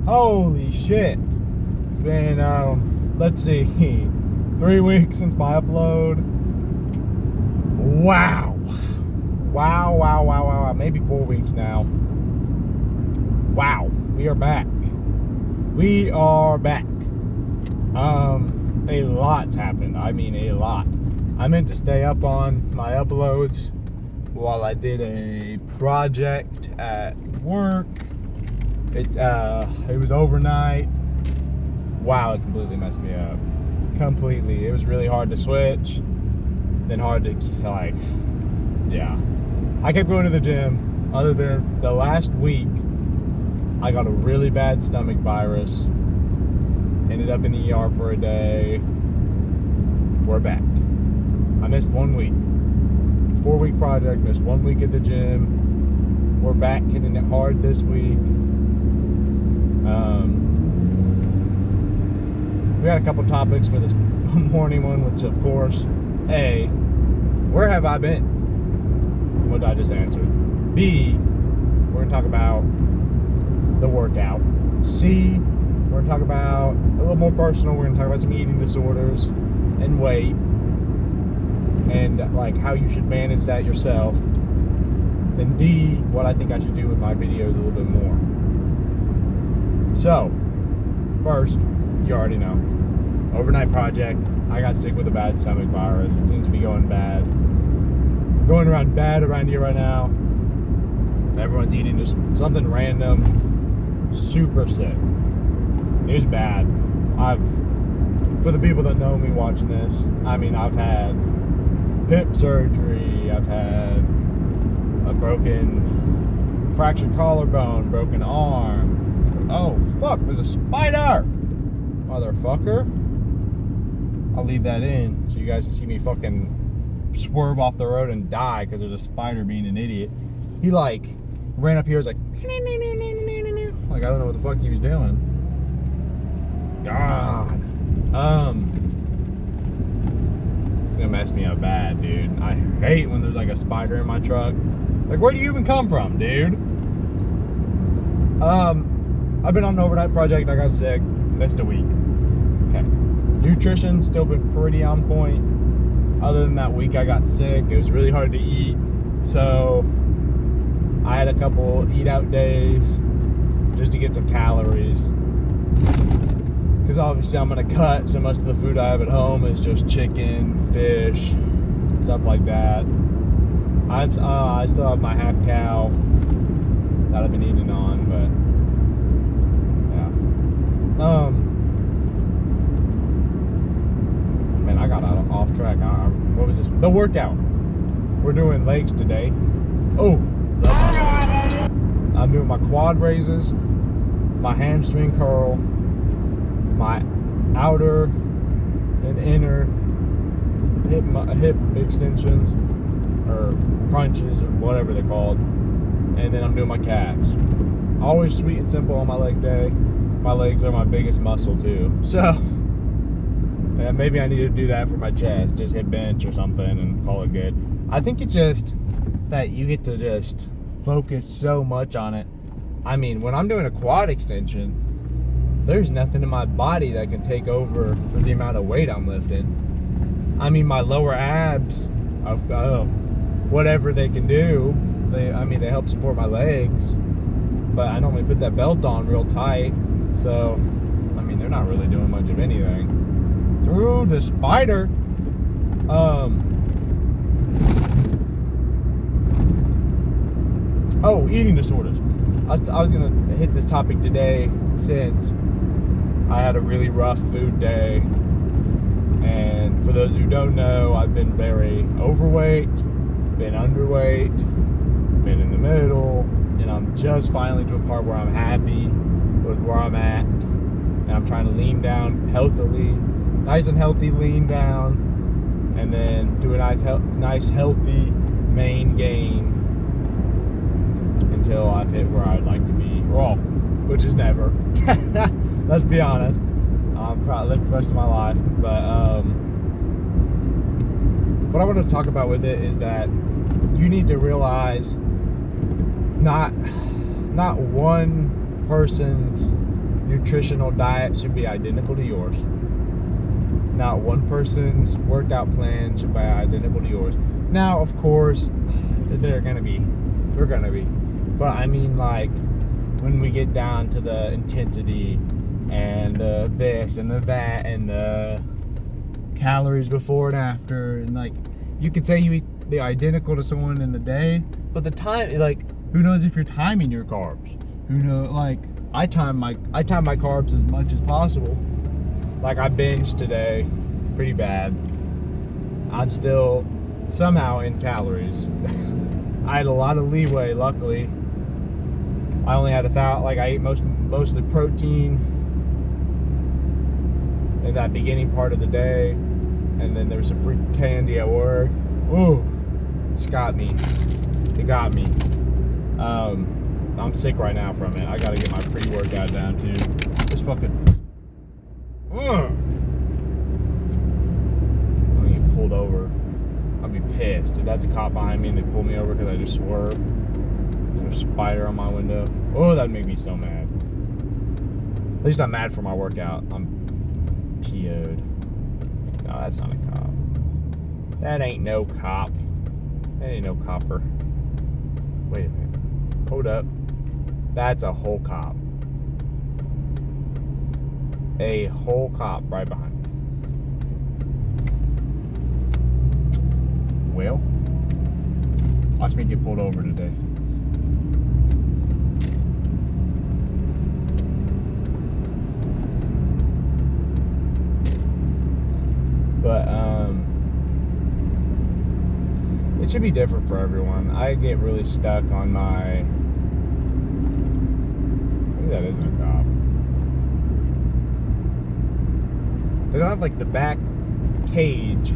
Holy shit. It's been, let's see, 3 weeks since my upload. Wow. Wow. Maybe 4 weeks now. Wow. We are back. A lot's happened. I mean, a lot. I meant to stay up on my uploads while I did a project at work. It was overnight. Wow, it completely messed me up. Completely. It was really hard to switch. Then hard to, I kept going to the gym. Other than the last week, I got a really bad stomach virus. Ended up in the ER for a day. We're back. I missed 1 week. 4-week project, missed 1 week at the gym. We're back hitting it hard this week. We got a couple topics for this morning one, which of course, A, where have I been? What I just answered. B, we're going to talk about the workout. C, we're going to talk about a little more personal. We're going to talk about some eating disorders and weight and like how you should manage that yourself. Then D, what I think I should do with my videos a little bit more. So, first, you already know. Overnight project. I got sick with a bad stomach virus. It seems to be going bad. Going around bad around here right now. Everyone's eating just something random. Super sick. It was bad. For the people that know me watching this, I mean, I've had hip surgery. I've had a broken, fractured collarbone, broken arm. Oh, fuck, there's a spider! Motherfucker. I'll leave that in so you guys can see me fucking swerve off the road and die because there's a spider being an idiot. He ran up here, was like I don't know what the fuck he was doing. God. It's gonna mess me up bad, dude. I hate when there's like a spider in my truck. Like, where do you even come from, dude? I've been on an overnight project. I got sick, missed a week. Okay. Nutrition still been pretty on point. Other than that week I got sick, it was really hard to eat. So I had a couple eat out days just to get some calories. Because obviously I'm gonna cut, so most of the food I have at home is just chicken, fish, stuff like that. I still have my half cow that I've been eating on, but yeah. Man, I got off track. What was this? The workout. We're doing legs today. Oh, I'm doing my quad raises, my hamstring curl, my outer and inner hip extensions or crunches or whatever they're called, and then I'm doing my calves. Always sweet and simple on my leg day. My legs are my biggest muscle too, so yeah, maybe I need to do that for my chest, just hit bench or something and call it good. I think it's just that you get to just focus so much on it. I mean, when I'm doing a quad extension, there's nothing in my body that can take over for the amount of weight I'm lifting. I mean, my lower abs, whatever they can do, they help support my legs, but I normally put that belt on real tight, so, I mean, they're not really doing much of anything. Through the spider, eating disorders. I was gonna hit this topic today since I had a really rough food day, and for those who don't know, I've been very overweight, been underweight, been in the middle, and I'm just finally to a part where I'm happy with where I'm at, and I'm trying to lean down healthily, nice and healthy lean down, and then do a nice healthy main gain until I've hit where I'd like to be, which is never. Let's be honest. I'm probably live the rest of my life, but what I want to talk about with it is that you need to realize not one person's nutritional diet should be identical to yours. Not one person's workout plan should be identical to yours. Now, of course, they're gonna be. But I mean, like, when we get down to the intensity and the this and the that and the calories before and after, and like, you could say you eat the identical to someone in the day, but the time, like, who knows if you're timing your carbs? Who knows? Like, I time my carbs as much as possible. Like, I binged today pretty bad. I'm still somehow in calories. I had a lot of leeway, luckily. I only had I ate mostly protein in that beginning part of the day, and then there was some free candy at work. Ooh, it got me. I'm sick right now from it. I gotta get my pre-workout down too. Just fucking. I'm gonna get pulled over. I'll be pissed if that's a cop behind me and they pull me over because I just swerved. There's a spider on my window. Oh, that'd make me so mad. At least I'm mad for my workout. I'm PO'd. No, that's not a cop. That ain't no cop. That ain't no copper. Wait a minute. Hold up. That's a whole cop. A whole cop right behind me. Well, watch me get pulled over today. But it should be different for everyone. I get really stuck on my. Maybe that isn't a cop. They don't have like the back cage.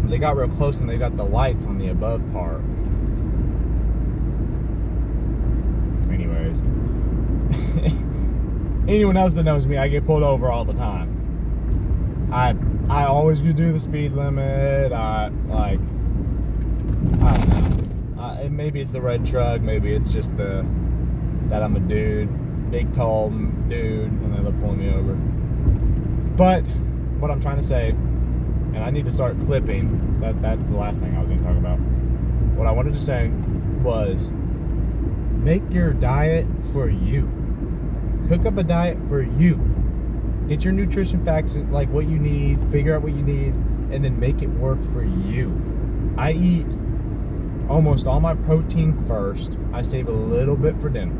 They got real close and they got the lights on the above part. Anyways. Anyone else that knows me, I get pulled over all the time. I always do the speed limit. I don't know. Maybe it's the red truck. Maybe it's just that I'm a dude, big tall dude, and they're pulling me over. But what I'm trying to say, and I need to start clipping. That's the last thing I was going to talk about. What I wanted to say was, make your diet for you. Cook up a diet for you. Get your nutrition facts, like what you need, figure out what you need, and then make it work for you. I eat almost all my protein first. I save a little bit for dinner.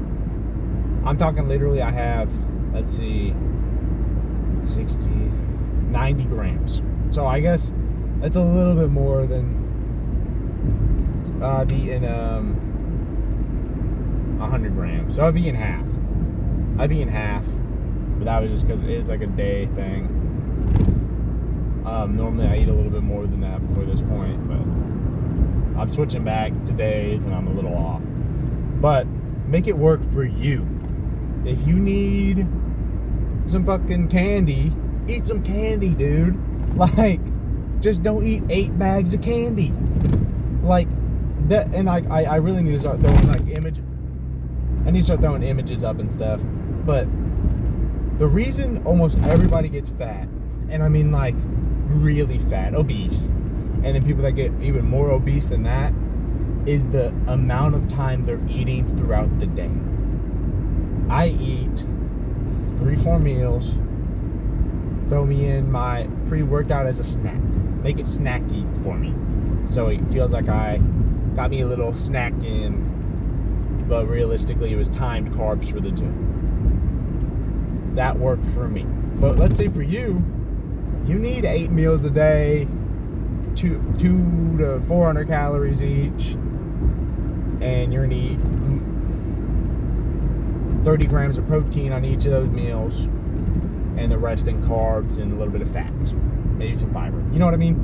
I'm talking literally, I have, let's see, 60, 90 grams. So I guess that's a little bit more than I've eaten 100 grams. So I've eaten half. But that was just because it's like a day thing. Normally I eat a little bit more than that before this point, but I'm switching back to days and I'm a little off. But make it work for you. If you need some fucking candy, eat some candy, dude. Like, just don't eat 8 bags of candy. Like that. And I really need to start throwing like I need to start throwing images up and stuff. But the reason almost everybody gets fat, and I mean like really fat, obese, and then people that get even more obese than that, is the amount of time they're eating throughout the day. I eat 3-4 meals, throw me in my pre-workout as a snack, make it snacky for me, so it feels like I got me a little snack in, but realistically it was timed carbs for the gym. That worked for me. But let's say for you, you need 8 meals a day, 200 to 400 calories each, and you're gonna eat 30 grams of protein on each of those meals, and the rest in carbs and a little bit of fats, maybe some fiber. You know what I mean?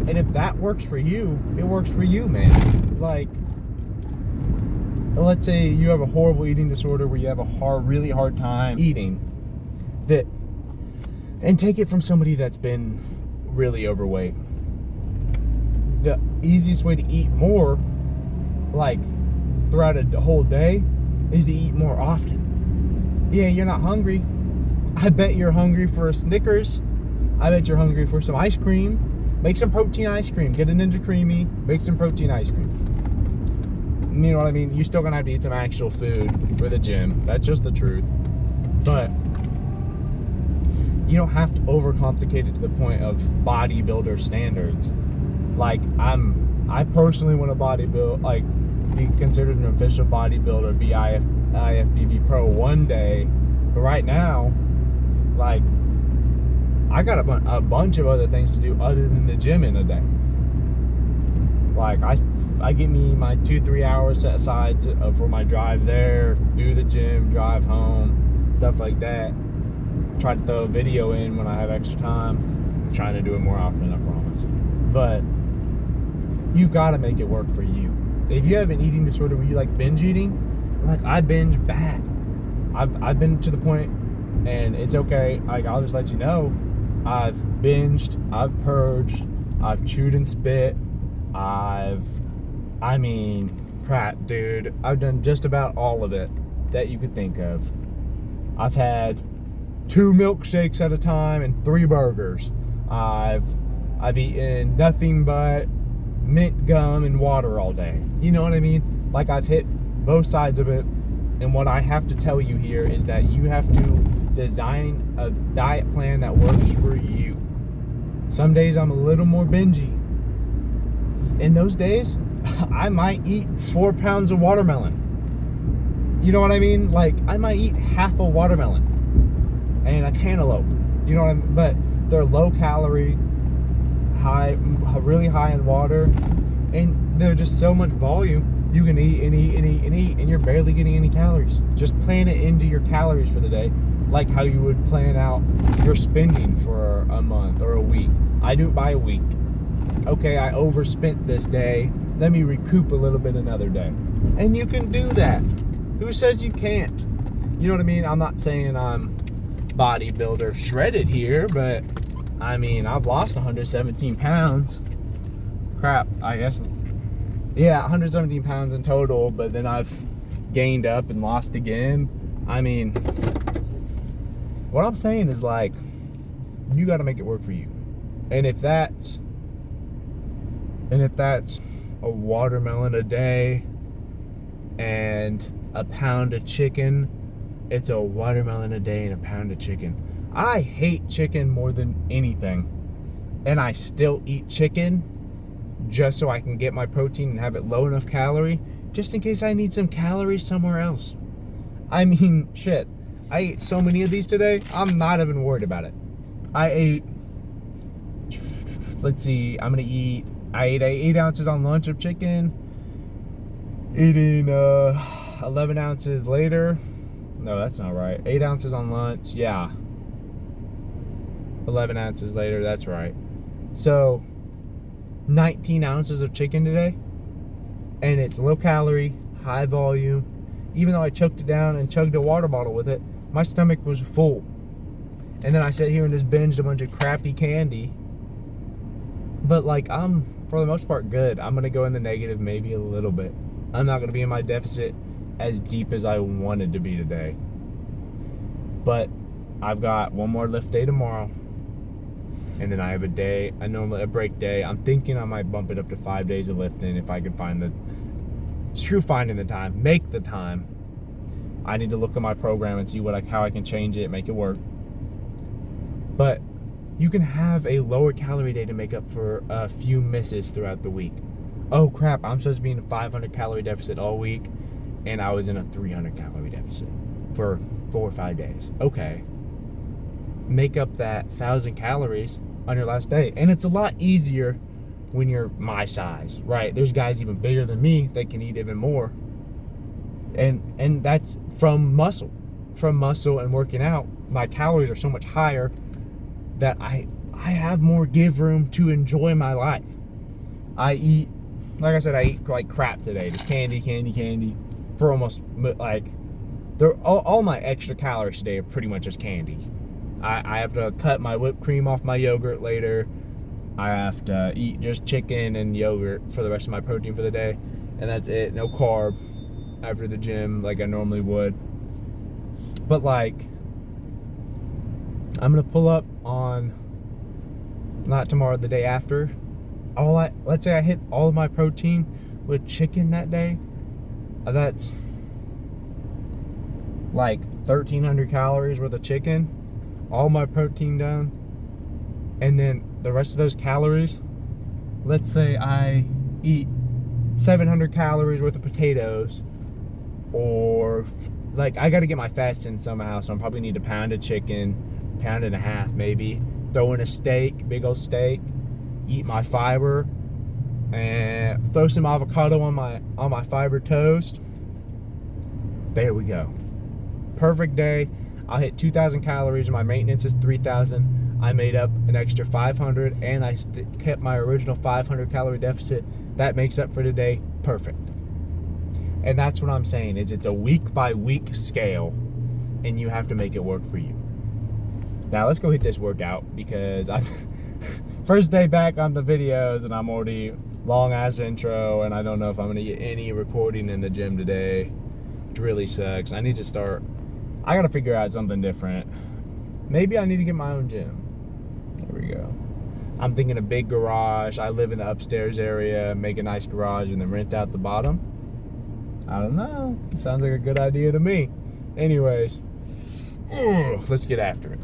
And if that works for you, it works for you, man. Like, let's say you have a horrible eating disorder where you have a really hard time eating, that, and take it from somebody that's been really overweight. The easiest way to eat more, like throughout a whole day, is to eat more often. Yeah, you're not hungry. I bet you're hungry for a Snickers. I bet you're hungry for some ice cream. Make some protein ice cream. Get a Ninja Creamy. Make some protein ice cream. You know what I mean? You're still gonna have to eat some actual food for the gym. That's just the truth. But you don't have to overcomplicate it to the point of bodybuilder standards. Like I personally want to bodybuild, like be considered an official bodybuilder, be IFBB pro one day. But right now, like I got a bunch of other things to do other than the gym in a day. Like I get me my 2-3 hours set aside for my drive there, do the gym, drive home, stuff like that. Try to throw a video in when I have extra time. I'm trying to do it more often, I promise. But you've got to make it work for you. If you have an eating disorder where you like binge eating, like I binge bad. I've been to the point, and it's okay. Like I'll just let you know, I've binged, I've purged, I've chewed and spit, crap, dude. I've done just about all of it that you could think of. I've had 2 milkshakes at a time and 3 burgers. I've eaten nothing but mint gum and water all day. You know what I mean? Like I've hit both sides of it. And what I have to tell you here is that you have to design a diet plan that works for you. Some days I'm a little more bingy. In those days, I might eat 4 pounds of watermelon. You know what I mean? Like I might eat half a watermelon and a cantaloupe. You know what I mean? But they're low calorie, really high in water, and they're just so much volume. You can eat and eat and eat and eat, and you're barely getting any calories. Just plan it into your calories for the day, like how you would plan out your spending for a month or a week. I do it by a week. Okay, I overspent this day. Let me recoup a little bit another day. And you can do that. Who says you can't? You know what I mean? I'm not saying I'm bodybuilder shredded here, but I mean, I've lost 117 pounds. Crap, I guess. Yeah, 117 pounds in total, but then I've gained up and lost again. I mean, what I'm saying is like, you got to make it work for you. And if that's a watermelon a day and a pound of chicken, it's a watermelon a day and a pound of chicken. I hate chicken more than anything, and I still eat chicken just so I can get my protein and have it low enough calorie, just in case I need some calories somewhere else. I mean, shit, I ate so many of these today, I'm not even worried about it. I ate, let's see, I ate 8 ounces on lunch of chicken, eating 11 ounces later. No, that's not right. 8 ounces on lunch, yeah. 11 ounces later, that's right. So 19 ounces of chicken today, and it's low calorie, high volume. Even though I choked it down and chugged a water bottle with it, my stomach was full. And then I sat here and just binged a bunch of crappy candy. But like, I'm for the most part good. I'm gonna go in the negative maybe a little bit. I'm not gonna be in my deficit as deep as I wanted to be today. But I've got one more lift day tomorrow, and then I have a break day. I'm thinking I might bump it up to 5 days of lifting if I can finding the time, make the time. I need to look at my program and see how I can change it, make it work. But you can have a lower calorie day to make up for a few misses throughout the week. Oh crap, I'm supposed to be in a 500 calorie deficit all week, and I was in a 300 calorie deficit for 4 or 5 days. Okay. Make up that 1,000 calories on your last day. And it's a lot easier when you're my size, right? There's guys even bigger than me that can eat even more. And that's from muscle and working out. My calories are so much higher that I have more give room to enjoy my life. I eat like crap today. Just candy for almost like all my extra calories today are pretty much just candy. I have to cut my whipped cream off my yogurt later. I have to eat just chicken and yogurt for the rest of my protein for the day, and that's it. No carb after the gym like I normally would. But like, I'm gonna pull up on, not tomorrow, the day after. Let's say I hit all of my protein with chicken that day. That's like 1,300 calories worth of chicken. All my protein done. And then the rest of those calories, let's say I eat 700 calories worth of potatoes, or like, I got to get my fats in somehow, so I probably need a pound of chicken, pound and a half maybe, throw in a steak, big old steak, eat my fiber, and throw some avocado on my fiber toast. There we go. Perfect day. I'll hit 2,000 calories and my maintenance is 3,000. I made up an extra 500 and I kept my original 500 calorie deficit. That makes up for today. Perfect. And that's what I'm saying, is it's a week by week scale and you have to make it work for you. Now let's go hit this workout, because I first day back on the videos and I'm already long ass intro, and I don't know if I'm gonna get any recording in the gym today, which really sucks. I need to start, I gotta figure out something different. Maybe I need to get my own gym. There we go. I'm thinking a big garage. I live in the upstairs area, make a nice garage and then rent out the bottom. I don't know. It sounds like a good idea to me. Anyways, let's get after it.